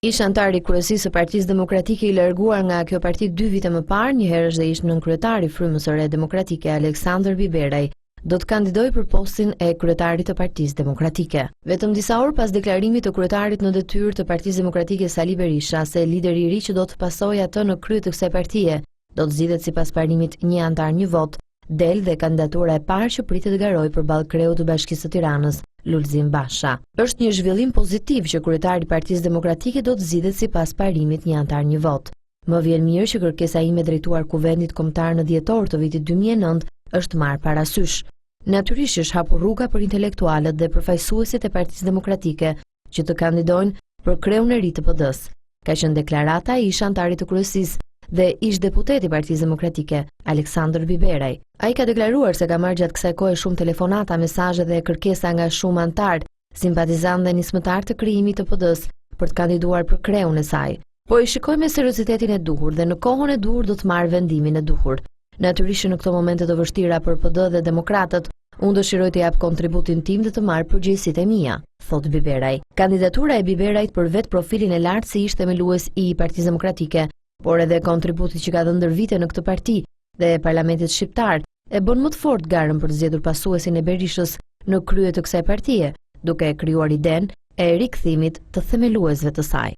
Ish antari kryesisë së Partisë Demokratike i larguar nga kjo parti 2 vite më parë, njëherësh dhe ish nënkryetari i Frymës së Re Demokratike Aleksandër Biberaj, do të kandidojë për postin e kryetarit të Partisë Demokratike. Vetëm disa orë pas deklarimit të kryetarit në detyrë të Partisë Demokratike Sali Berisha se lideri i ri që do të pasojë atë në krye të kësaj partie do të zgjidhet sipas parimit një antar një vot, del dhe kandidatura e parë që pritet të garojë përballë kreut të Bashkisë së Tiranës, Lulzim Basha. Është një zhvillim pozitiv që kryetari i Partisë Demokratike do të zgjidhet sipas parimit një antar një vot. Më vjen mirë që kërkesa ime drejtuar Kuvendit Kombëtar në dhjetor të vitit 2009 është marrë parasysh. Natyrisht është hapur rruga për intelektualët dhe përfaqësuesit e Partisë Demokratike që të kandidojnë për kreun e ri të PD-s. Ka qenë deklarata e ish antarit të kryesisë dhe ish deputeti i Partisë Demokratike, Aleksandër Biberaj. Ai ka deklaruar se ka marrë gjatë kësaj kohe shumë telefonata, mesazhe dhe kërkesa nga shumë antarë, simpatizantë dhe nismëtar të krijimit të PD-s për të kandiduar për kreun e saj. Po i shikoj me seriozitetin e duhur dhe në kohën e duhur do të marrë vendimin e duhur. Natyrisht në këto momente të vështira për PD dhe demokratët, unë dëshiroj të jap kontributin tim dhe të marr përgjegjësitë e mia, thot Biberaj. Kandidatura e Biberajt për vetë profilin e lartë si ish themelues i Partisë Demokratike, por edhe kontributi që ka dhënë ndër vite në këtë parti dhe Parlamentit shqiptar e bën më të fortë garën për të zgjedhur pasuesin e Berishës në krye të kësaj partie, duke krijuar idenë e rikthimit të themeluesve të saj.